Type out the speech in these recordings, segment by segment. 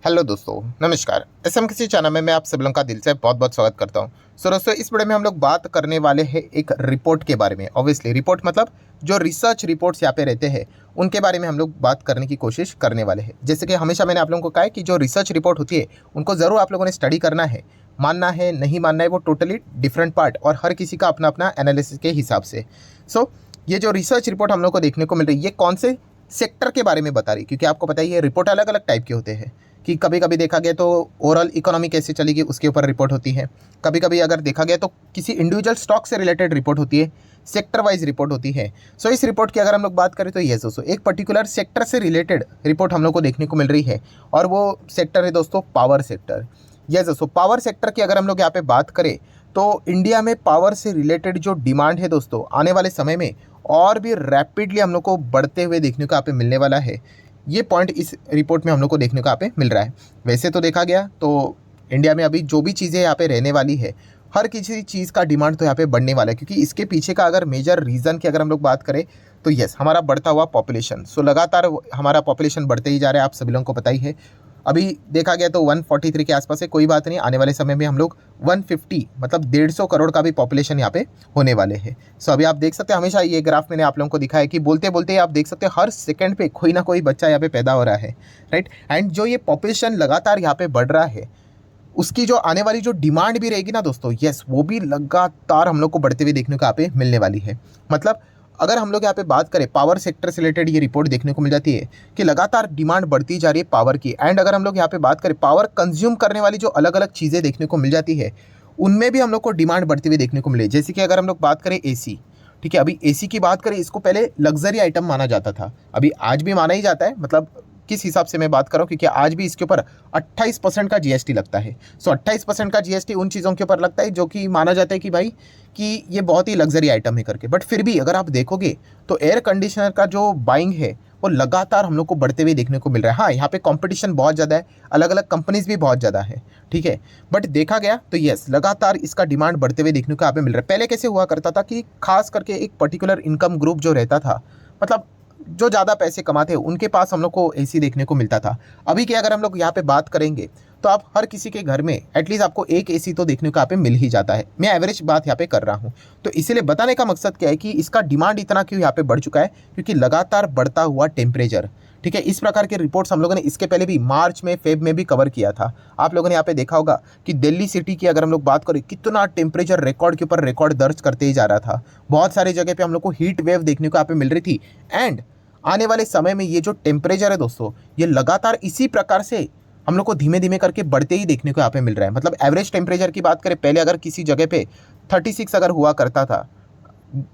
Hello दोस्तों, नमस्कार। SM किसी चैनल में मैं आप सब लोगों का दिल से बहुत बहुत स्वागत करता हूं। सो दोस्तों, इस वीडियो में हम लोग बात करने वाले हैं एक रिपोर्ट के बारे में। ऑब्वियसली रिपोर्ट मतलब जो रिसर्च रिपोर्ट्स यहाँ पे रहते हैं उनके बारे में हम लोग बात करने की कोशिश करने वाले हैं। जैसे कि हमेशा मैंने आप लोगों को कहा है कि जो रिसर्च रिपोर्ट होती है उनको ज़रूर आप लोगों ने स्टडी करना है। मानना है नहीं मानना है वो टोटली डिफरेंट पार्ट और हर किसी का अपना अपना एनालिसिस के हिसाब से। सो ये जो रिसर्च रिपोर्ट हम लोग को देखने को मिल रही है ये कौन से सेक्टर के बारे में बता रही है, क्योंकि आपको पता ही है रिपोर्ट अलग अलग टाइप के होते हैं। कि कभी कभी देखा गया तो ओवरऑल इकोनॉमी कैसे चलेगी उसके ऊपर रिपोर्ट होती है। कभी कभी अगर देखा गया तो किसी इंडिविजुअल स्टॉक से रिलेटेड रिपोर्ट होती है, सेक्टर वाइज रिपोर्ट होती है। सो इस रिपोर्ट की अगर हम लोग बात करें तो यस दोस्तों, एक पर्टिकुलर सेक्टर से रिलेटेड रिपोर्ट हम लोग को देखने को मिल रही है और वो सेक्टर है दोस्तों पावर सेक्टर। यस दोस्तों, पावर सेक्टर की अगर हम लोग यहाँ पे बात करें तो इंडिया में पावर से रिलेटेड जो डिमांड है दोस्तों आने वाले समय में और भी रैपिडली हम लोग को बढ़ते हुए देखने को यहाँ पे मिलने वाला है। ये पॉइंट इस रिपोर्ट में हम लोग को देखने को यहाँ पे मिल रहा है। वैसे तो देखा गया तो इंडिया में अभी जो भी चीज़ें यहाँ पे रहने वाली है, हर किसी चीज़ का डिमांड तो यहाँ पे बढ़ने वाला है, क्योंकि इसके पीछे का अगर मेजर रीज़न की अगर हम लोग बात करें तो यस, हमारा बढ़ता हुआ पॉपुलेशन। सो लगातार हमारा पॉपुलेशन बढ़ते ही जा रहा है, आप सभी लोगों को पता ही है। अभी देखा गया तो 143 के आसपास है, कोई बात नहीं, आने वाले समय में हम लोग 150 मतलब 150 करोड़ का भी पॉपुलेशन यहाँ पे होने वाले हैं। सो अभी आप देख सकते हैं, हमेशा ये ग्राफ मैंने आप लोगों को दिखाया कि बोलते बोलते आप देख सकते हैं हर सेकंड पे कोई ना कोई बच्चा यहाँ पे पैदा हो रहा है, राइट। एंड जो ये पॉपुलेशन लगातार यहाँ पे बढ़ रहा है उसकी जो आने वाली जो डिमांड भी रहेगी ना दोस्तों, यस, वो भी लगातार हम लोग को बढ़ते हुए देखने को यहाँ पे मिलने वाली है। मतलब अगर हम लोग यहाँ पे बात करें पावर सेक्टर से रिलेटेड ये रिपोर्ट देखने को मिल जाती है कि लगातार डिमांड बढ़ती जा रही है पावर की। एंड अगर हम लोग यहाँ पे बात करें पावर कंज्यूम करने वाली जो अलग अलग चीज़ें देखने को मिल जाती है उनमें भी हम लोग को डिमांड बढ़ती हुई देखने को मिले। जैसे कि अगर हम लोग बात करें एसी, ठीक है, अभी एसी की बात करें, इसको पहले लग्जरी आइटम माना जाता था, अभी आज भी माना ही जाता है। मतलब किस हिसाब से मैं बात कर रहा हूँ, क्योंकि आज भी इसके ऊपर 28% का जीएसटी लगता है। सो 28% का जीएसटी उन चीज़ों के ऊपर लगता है जो कि माना जाता है कि भाई कि ये बहुत ही लग्जरी आइटम है करके। बट फिर भी अगर आप देखोगे तो एयर कंडीशनर का जो बाइंग है वो लगातार हम लोग को बढ़ते हुए देखने को मिल रहा है। हाँ, यहाँ पे कंपटीशन बहुत ज़्यादा है, अलग अलग कंपनीज भी बहुत ज़्यादा है, ठीक है। बट देखा गया तो यस, लगातार इसका डिमांड बढ़ते हुए देखने को यहाँ पे मिल रहा है। पहले कैसे हुआ करता था कि खास करके एक पर्टिकुलर इनकम ग्रुप जो रहता था, मतलब जो ज़्यादा पैसे कमाते हैं उनके पास हम लोग को एसी देखने को मिलता था। अभी की अगर हम लोग यहाँ पे बात करेंगे तो आप हर किसी के घर में एटलीस्ट आपको एक एसी तो देखने को यहाँ पे मिल ही जाता है। मैं एवरेज बात यहाँ पे कर रहा हूँ। तो इसीलिए बताने का मकसद क्या है कि इसका डिमांड इतना क्यों यहाँ पे बढ़ चुका है, क्योंकि लगातार बढ़ता हुआ टेम्परेचर, ठीक है। इस प्रकार के रिपोर्ट्स हम लोगों ने इसके पहले भी मार्च में फेब में भी कवर किया था। आप लोगों ने यहाँ पे देखा होगा कि दिल्ली सिटी की अगर हम लोग बात करें कितना टेम्परेचर रिकॉर्ड के ऊपर रिकॉर्ड दर्ज करते ही जा रहा था। बहुत सारी जगह पे हम लोग को हीट वेव देखने को यहाँ पे मिल रही थी। एंड आने वाले समय में ये जो टेम्परेचर है दोस्तों, ये लगातार इसी प्रकार से हम लोग को धीमे धीमे करके बढ़ते ही देखने को यहाँ पे मिल रहा है। मतलब एवरेज टेम्परेचर की बात करें, पहले अगर किसी जगह पे 36 अगर हुआ करता था,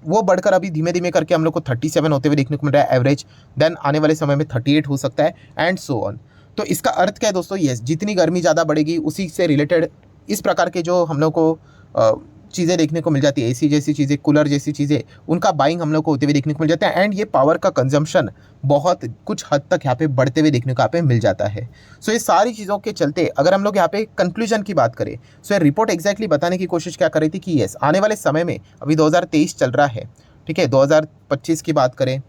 वो बढ़कर अभी धीमे धीमे करके हम लोग को 37 होते हुए देखने को मिल रहा है एवरेज। देन आने वाले समय में 38 हो सकता है एंड सो ऑन। तो इसका अर्थ क्या है दोस्तों, यस, जितनी गर्मी ज़्यादा बढ़ेगी उसी से रिलेटेड इस प्रकार के जो हम लोग को चीज़ें देखने को मिल जाती है, एसी जैसी चीज़ें, कूलर जैसी चीज़ें, उनका बाइंग हम लोग को होते हुए देखने को मिल जाता है। एंड ये पावर का कंजम्पशन बहुत कुछ हद तक यहाँ पे बढ़ते हुए देखने को यहाँ पे मिल जाता है। सो ये सारी चीज़ों के चलते अगर हम लोग यहाँ पे कंक्लूजन की बात करें, सो ये रिपोर्ट एग्जैक्टली बताने की कोशिश क्या कर रही थी कि यस, आने वाले समय में अभी 2023 चल रहा है, ठीक है, 2025 की बात करें,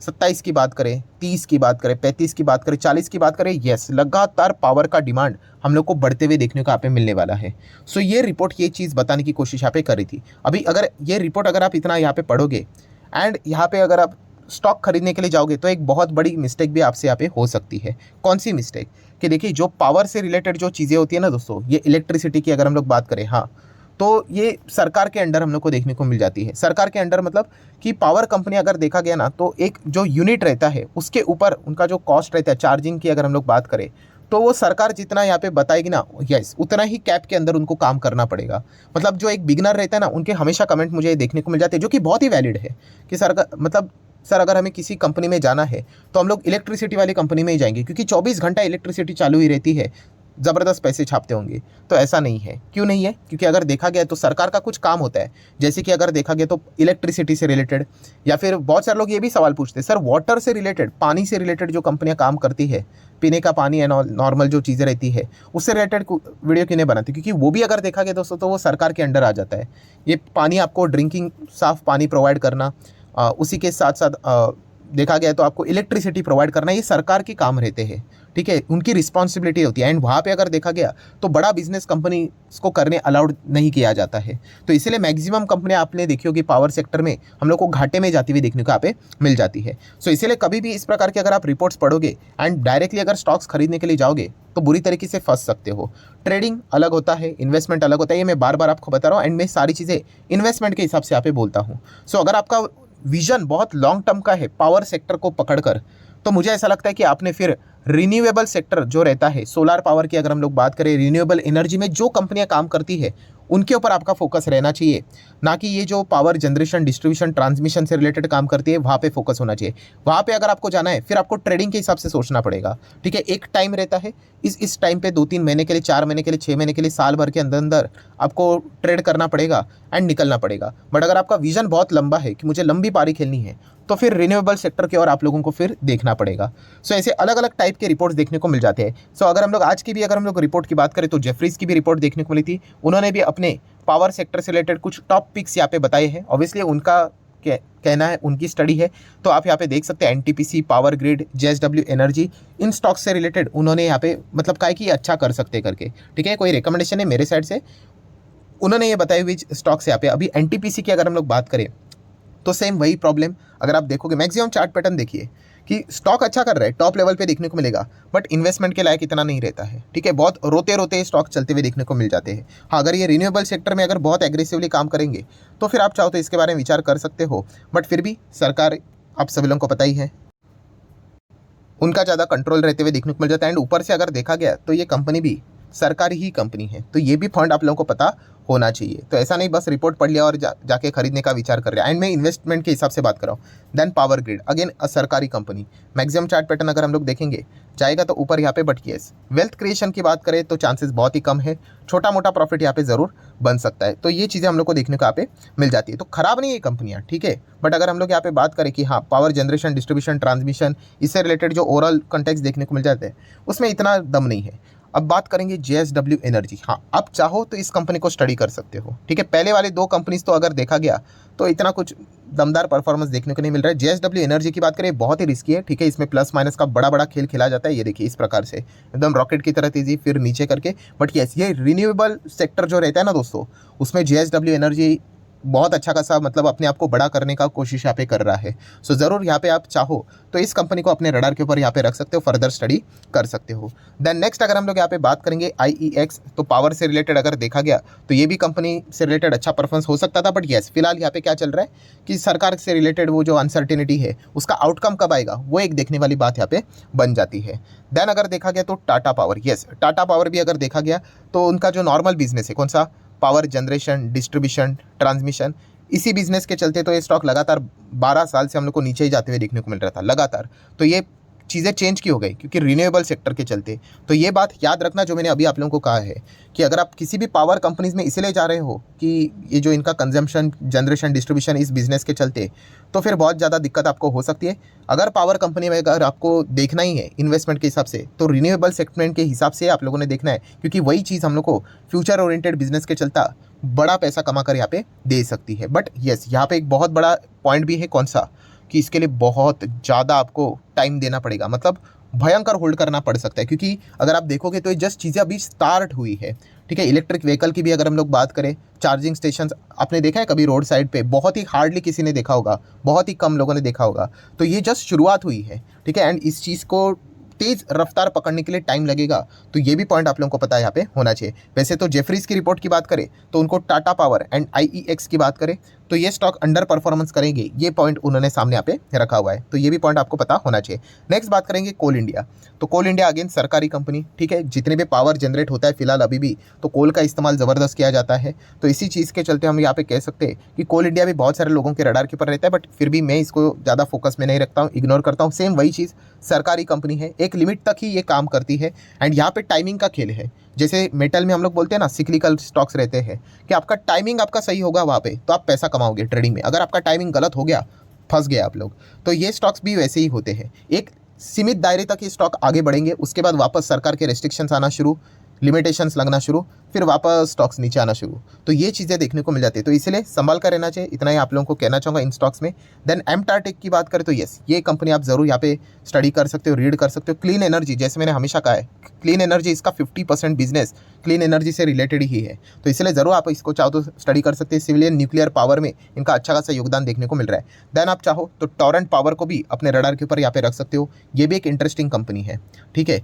27 की बात करें, 30 की बात करें, 35 की बात करें, 40 की बात करें, यस, लगातार पावर का डिमांड हम लोग को बढ़ते हुए देखने को यहाँ पे मिलने वाला है। सो ये रिपोर्ट ये चीज़ बताने की कोशिश यहाँ पे कर रही थी। अभी अगर ये रिपोर्ट अगर आप इतना यहाँ पे पढ़ोगे एंड यहाँ पे अगर आप स्टॉक खरीदने के लिए जाओगे तो एक बहुत बड़ी मिस्टेक भी आपसे यहाँ पे हो सकती है। कौन सी मिस्टेक? कि देखिए, जो पावर से रिलेटेड जो चीज़ें होती है ना दोस्तों, ये इलेक्ट्रिसिटी की अगर हम लोग बात करें, हाँ, तो ये सरकार के अंडर हम लोग को देखने को मिल जाती है। सरकार के अंडर मतलब कि पावर कंपनी अगर देखा गया ना तो एक जो यूनिट रहता है उसके ऊपर उनका जो कॉस्ट रहता है चार्जिंग की अगर हम लोग बात करें तो वो सरकार जितना यहाँ पे बताएगी ना, यस, उतना ही कैप के अंदर उनको काम करना पड़ेगा। मतलब जो एक बिगनर रहता है ना, उनके हमेशा कमेंट मुझे देखने को मिल जाते हैं जो कि बहुत ही वैलिड है कि सरकार मतलब सर अगर हमें किसी कंपनी में जाना है तो हम लोग इलेक्ट्रिसिटी वाली कंपनी में ही जाएंगे, क्योंकि 24 घंटा इलेक्ट्रिसिटी चालू ही रहती है, ज़बरदस्त पैसे छापते होंगे। तो ऐसा नहीं है। क्यों नहीं है? क्योंकि अगर देखा गया तो सरकार का कुछ काम होता है, जैसे कि अगर देखा गया तो इलेक्ट्रिसिटी से रिलेटेड, या फिर बहुत सारे लोग ये भी सवाल पूछते हैं सर वाटर से रिलेटेड, पानी से रिलेटेड जो कंपनियां काम करती है, पीने का पानी है, नॉर्मल जो चीज़ें रहती है उससे रिलेटेड वीडियो क्यों नहीं बनाती, क्योंकि वो भी अगर देखा गया दोस्तों तो वो सरकार के अंडर आ जाता है। ये पानी आपको ड्रिंकिंग साफ पानी प्रोवाइड करना, उसी के साथ साथ देखा गया तो आपको इलेक्ट्रिसिटी प्रोवाइड करना ये सरकार के काम रहते हैं, ठीक है, उनकी रिस्पॉन्सिबिलिटी होती है। एंड वहाँ पे अगर देखा गया तो बड़ा बिजनेस कंपनी को करने अलाउड नहीं किया जाता है। तो इसीलिए मैक्सिमम कंपनियां आपने देखी होगी पावर सेक्टर में हम लोग को घाटे में जाती हुई देखने को यहाँ पे मिल जाती है। सो इसीलिए कभी भी इस प्रकार के अगर आप रिपोर्ट्स पढ़ोगे एंड डायरेक्टली अगर स्टॉक्स खरीदने के लिए जाओगे तो बुरी तरीके से फंस सकते हो। ट्रेडिंग अलग होता है, इन्वेस्टमेंट अलग होता है, ये मैं बार बार आपको बता रहा हूँ। एंड मैं सारी चीज़ें इन्वेस्टमेंट के हिसाब से यहाँ पे बोलता हूँ। सो अगर आपका विजन बहुत लॉन्ग टर्म का है पावर सेक्टर को पकड़कर, तो मुझे ऐसा लगता है कि आपने फिर रिन्यूएबल सेक्टर जो रहता है, सोलर पावर की अगर हम लोग बात करें, रिन्यूएबल एनर्जी में जो कंपनियां काम करती है उनके ऊपर आपका फोकस रहना चाहिए, ना कि ये जो पावर जनरेशन, डिस्ट्रीब्यूशन, ट्रांसमिशन से रिलेटेड काम करती है वहाँ पे फोकस होना चाहिए। वहाँ पे अगर आपको जाना है फिर आपको ट्रेडिंग के हिसाब से सोचना पड़ेगा, ठीक है। एक टाइम रहता है, इस टाइम पे 2-3 महीने के लिए, 4 महीने के लिए, 6 महीने के लिए, साल भर के अंदर अंदर आपको ट्रेड करना पड़ेगा एंड निकलना पड़ेगा। बट अगर आपका विजन बहुत लंबा है कि मुझे लंबी पारी खेलनी है, तो फिर रिन्यूएबल सेक्टर की ओर आप लोगों को फिर देखना पड़ेगा। सो ऐसे अलग अलग टाइप के रिपोर्ट्स देखने को मिल जाते हैं। सो अगर हम लोग आज की भी अगर हम लोग रिपोर्ट की बात करें तो जेफरीज की भी रिपोर्ट देखने को मिली थी। उन्होंने भी अपने पावर सेक्टर से रिलेटेड कुछ टॉप पिक्स यहाँ पे बताए हैं। ऑब्वियसली उनका कहना है, उनकी स्टडी है, तो आप यहाँ पे देख सकते हैं NTPC, power grid, JSW energy, इन स्टॉक्स से रिलेटेड उन्होंने यहाँ पे मतलब क्या है कि अच्छा कर सकते करके, ठीक है। कोई रिकमेंडेशन है मेरे साइड से, उन्होंने ये बताए हुए स्टॉक्स यहाँ पे। अभी एनटीपीसी की अगर हम लोग बात करें तो सेम वही प्रॉब्लम, अगर आप देखोगे मैक्सिमम चार्ट पैटर्न देखिए कि स्टॉक अच्छा कर रहा है, टॉप लेवल पे देखने को मिलेगा, बट इन्वेस्टमेंट के लायक इतना नहीं रहता है, ठीक है। बहुत रोते रोते स्टॉक चलते हुए देखने को मिल जाते हैं। हाँ, अगर ये रिन्यूएबल सेक्टर में अगर बहुत एग्रेसिवली काम करेंगे तो फिर आप चाहो तो इसके बारे में विचार कर सकते हो। बट फिर भी सरकार, आप सभी लोगों को पता ही है, उनका ज़्यादा कंट्रोल रहते हुए देखने को मिल जाता है। एंड ऊपर से अगर देखा गया तो ये कंपनी भी सरकारी ही कंपनी है, तो ये भी फंड आप लोगों को पता होना चाहिए। तो ऐसा नहीं बस रिपोर्ट पढ़ लिया और जाके खरीदने का विचार कर रहे हैं। एंड मैं इन्वेस्टमेंट के हिसाब से बात कर रहा हूँ। Then power grid, again a सरकारी कंपनी, मैक्सिमम चार्ट पैटर्न अगर हम लोग देखेंगे जाएगा तो ऊपर यहाँ पे, बट यस वेल्थ क्रिएशन की बात करें तो चांसेस बहुत ही कम है, छोटा मोटा प्रॉफिट यहाँ पे ज़रूर बन सकता है। तो ये चीज़ें हम लोग को देखने को यहाँ पे मिल जाती है। तो खराब नहीं है कंपनियाँ, ठीक है। बट अगर हम लोग यहाँ पे बात करें कि हाँ पावर जनरेशन, डिस्ट्रीब्यूशन, ट्रांसमिशन, इससे रिलेटेड जो ओवरऑल कॉन्टेक्स्ट देखने को मिल जाते हैं उसमें इतना दम नहीं है। अब बात करेंगे जेएसडब्ल्यू एनर्जी। हाँ, आप चाहो तो इस कंपनी को स्टडी कर सकते हो, ठीक है। पहले वाले 2 कंपनीज तो अगर देखा गया तो इतना कुछ दमदार परफॉर्मेंस देखने को नहीं मिल रहा है। जेएसडब्ल्यू एनर्जी की बात करें, बहुत ही रिस्की है, ठीक है। इसमें प्लस माइनस का बड़ा बड़ा खेल खेला जाता है। ये देखिए इस प्रकार से एकदम रॉकेट की तरह तेजी, फिर नीचे करके। बट यस, ये रिन्यूएबल सेक्टर जो रहता है ना दोस्तों, उसमें जेएसडब्ल्यू एनर्जी बहुत अच्छा खासा मतलब अपने आप को बड़ा करने का कोशिश यहाँ पे कर रहा है। सो ज़रूर यहाँ पे आप चाहो तो इस कंपनी को अपने रडार के ऊपर यहाँ पे रख सकते हो, फर्दर स्टडी कर सकते हो। देन नेक्स्ट अगर हम लोग यहाँ पे बात करेंगे IEX, तो पावर से रिलेटेड अगर देखा गया तो ये भी कंपनी से रिलेटेड अच्छा परफॉर्मेंस हो सकता था। बट येस, फिलहाल यहाँ पे क्या चल रहा है कि सरकार से रिलेटेड वो जो अनसर्टेनिटी है उसका आउटकम कब आएगा वो एक देखने वाली बात यहाँ पे बन जाती है। देन अगर देखा गया तो Tata power, yes Tata power भी अगर देखा गया तो उनका जो नॉर्मल बिजनेस है, कौन सा, पावर जनरेशन, डिस्ट्रीब्यूशन, ट्रांसमिशन, इसी बिजनेस के चलते तो ये स्टॉक लगातार 12 साल से हम लोग को नीचे ही जाते हुए देखने को मिल रहा था लगातार। तो ये चीज़ें चेंज की हो गई क्योंकि रिन्यूएबल सेक्टर के चलते। तो ये बात याद रखना जो मैंने अभी आप लोगों को कहा है कि अगर आप किसी भी पावर कंपनीज में इसलिए जा रहे हो कि ये जो इनका कंजम्पशन, जनरेशन, डिस्ट्रीब्यूशन इस बिज़नेस के चलते, तो फिर बहुत ज़्यादा दिक्कत आपको हो सकती है। अगर पावर कंपनी में अगर आपको देखना ही है इन्वेस्टमेंट के हिसाब से तो रिन्यूएबल सेगमेंट के हिसाब से आप लोगों ने देखना है, क्योंकि वही चीज़ हम लोग को फ्यूचर ओरिएंटेड बिजनेस के चलता बड़ा पैसा कमा कर यहाँ पे दे सकती है। बट येस, यहाँ पे एक बहुत बड़ा पॉइंट भी है, कौन सा, कि इसके लिए बहुत ज़्यादा आपको टाइम देना पड़ेगा, मतलब भयंकर होल्ड करना पड़ सकता है। क्योंकि अगर आप देखोगे तो ये जस्ट चीज़ें अभी स्टार्ट हुई है, ठीक है। इलेक्ट्रिक व्हीकल की भी अगर हम लोग बात करें, चार्जिंग स्टेशन आपने देखा है कभी रोड साइड पे? बहुत ही हार्डली किसी ने देखा होगा, बहुत ही कम लोगों ने देखा होगा। तो ये जस्ट शुरुआत हुई है, ठीक है। एंड इस चीज़ को तेज़ रफ्तार पकड़ने के लिए टाइम लगेगा, तो ये भी पॉइंट आप लोगों को पता है यहाँ पे होना चाहिए। वैसे तो जेफरीज की रिपोर्ट की बात करें तो उनको टाटा पावर एंड IEX की बात करें तो ये स्टॉक अंडर परफॉर्मेंस करेंगे, ये पॉइंट उन्होंने सामने यहाँ पे रखा हुआ है। तो ये भी पॉइंट आपको पता होना चाहिए। नेक्स्ट बात करेंगे कोल इंडिया। तो कोल इंडिया अगेन सरकारी कंपनी, ठीक है। जितने भी पावर जनरेट होता है फिलहाल अभी भी, तो कोल का इस्तेमाल ज़बरदस्त किया जाता है। तो इसी चीज़ के चलते हम यहाँ पे कह सकते हैं कि कोल इंडिया भी बहुत सारे लोगों के रडार के ऊपर रहता है, बट फिर भी मैं इसको ज़्यादा फोकस में नहीं रखता हूँ, इग्नोर करता हूँ। सेम वही चीज़, सरकारी कंपनी है, एक लिमिट तक ही ये काम करती है। एंड यहाँ पे टाइमिंग का खेल है। जैसे मेटल में हम लोग बोलते हैं ना, सिक्लिकल स्टॉक्स रहते हैं कि आपका टाइमिंग आपका सही होगा वहाँ पे तो आप पैसा कमाओगे ट्रेडिंग में। अगर आपका टाइमिंग गलत हो गया, फंस गए आप लोग। तो ये स्टॉक्स भी वैसे ही होते हैं, एक सीमित दायरे तक ये स्टॉक आगे बढ़ेंगे, उसके बाद वापस सरकार के रेस्ट्रिक्शंस आना शुरू, लिमिटेशंस लगना शुरू, फिर वापस स्टॉक्स नीचे आना शुरू। तो ये चीज़ें देखने को मिल जाती है, तो इसलिए संभाल कर रहना चाहिए। इतना ही आप लोगों को कहना चाहूँगा इन स्टॉक्स में। देन एमटार टेक की बात करें तो यस, ये कंपनी आप जरूर यहाँ पे स्टडी कर सकते हो, रीड कर सकते हो। क्लीन एनर्जी, जैसे मैंने हमेशा कहा है, क्लीन एनर्जी इसका 50% बिजनेस क्लीन एनर्जी से रिलेटेड ही है, तो इसलिए ज़रूर आप इसको चाहो तो स्टडी कर सकते हैं। सिविलियन न्यूक्लियर पावर में इनका अच्छा खासा योगदान देखने को मिल रहा है। देन आप चाहो तो टॉरेंट पावर को भी अपने रडार के ऊपर यहाँ पे रख सकते हो, ये भी एक इंटरेस्टिंग कंपनी है, ठीक है।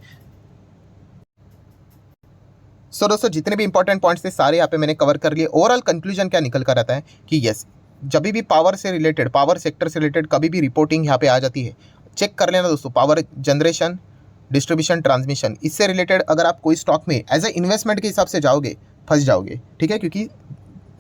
सो दोस्तों, जितने भी इंपॉर्टेंट पॉइंट्स थे सारे यहाँ पे मैंने कवर कर लिए। ओवरऑल कंक्लूजन क्या निकल कर आता है कि यस, जब भी पावर से रिलेटेड, पावर सेक्टर से रिलेटेड कभी भी रिपोर्टिंग यहाँ पे आ जाती है, चेक कर लेना दोस्तों। पावर जनरेशन, डिस्ट्रीब्यूशन, ट्रांसमिशन, इससे रिलेटेड अगर आप कोई स्टॉक में एज ए इन्वेस्टमेंट के हिसाब से जाओगे, फंस जाओगे, ठीक है। क्योंकि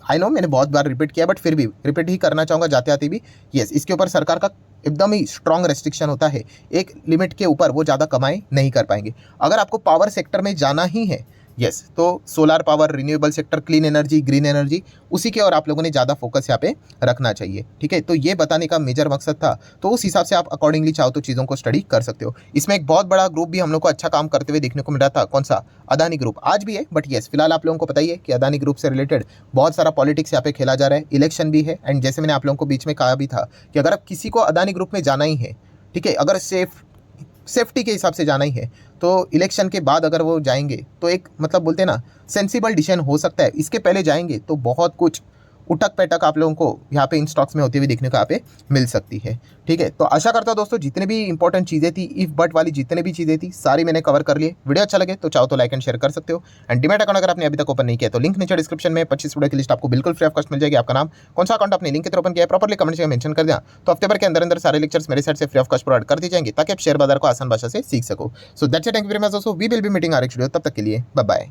आई नो मैंने बहुत बार रिपीट किया, बट फिर भी रिपीट ही करना चाहूँगा जाते आते भी। यस, इसके ऊपर सरकार का एकदम ही स्ट्रॉन्ग रेस्ट्रिक्शन होता है, एक लिमिट के ऊपर वो ज़्यादा कमाई नहीं कर पाएंगे। अगर आपको पावर सेक्टर में जाना ही है, यस, तो solar power, renewable sector, clean energy, green energy, उसी के और आप लोगों ने ज़्यादा फोकस यहाँ पे रखना चाहिए, ठीक है। तो ये बताने का मेजर मकसद था, तो उस हिसाब से आप अकॉर्डिंगली चाहो तो चीज़ों को स्टडी कर सकते हो। इसमें एक बहुत बड़ा ग्रुप भी हम लोग को अच्छा काम करते हुए देखने को मिल रहा था, कौन सा, अदानी ग्रुप, आज भी है, बट यस, फिलहाल आप लोगों को पता ही है कि अदानी ग्रुप से रिलेटेड बहुत सारा पॉलिटिक्स यहाँ पे खेला जा रहा है, इलेक्शन भी है। एंड जैसे मैंने आप लोगों को बीच में कहा भी था कि अगर आप किसी को अदानी ग्रुप में जाना ही है, ठीक है, अगर सेफ्टी के हिसाब से जाना ही है, तो इलेक्शन के बाद अगर वो जाएंगे तो एक मतलब बोलते हैं ना, सेंसिबल डिसीजन हो सकता है। इसके पहले जाएंगे तो बहुत कुछ उठक पैठक आप लोगों को यहाँ पे इन स्टॉक्स में होती हुई देखने को यहाँ पे मिल सकती है, ठीक है। तो आशा करता हूँ दोस्तों, जितने भी इंपॉर्टेंट चीज़ें थी, इफ बट वाली जितने भी चीज़ें थी, सारी मैंने कवर कर लिए। वीडियो अच्छा लगे तो चाहो तो लाइक एंड शेयर कर सकते हो। एंड डीमैट अकाउंट अगर आपने अभी तक ओपन नहीं किया तो लिंक नीचे डिस्क्रिप्शन में 25 वीडियो की लिस्ट आपको बिल्कुल फ्री ऑफ कॉस्ट मिल जाएगी। आपका नाम, कौन सा अकाउंट आपने लिंक के थ्रू ओपन किया है, प्रॉपर्ली कमेंट में मेंशन कर दिया, तो हफ्ते भर के अंदर अंदर सारे लेक्चर्स मेरे साइड से फ्री ऑफ कॉस्ट प्रोवाइड कर दी जाएंगे, ताकि आप शेयर बाजार को आसान भाषा से सीख सको। So that's it, thank you very much दोस्तों, we will be meeting our next video, तब तक के लिए बाय बाय।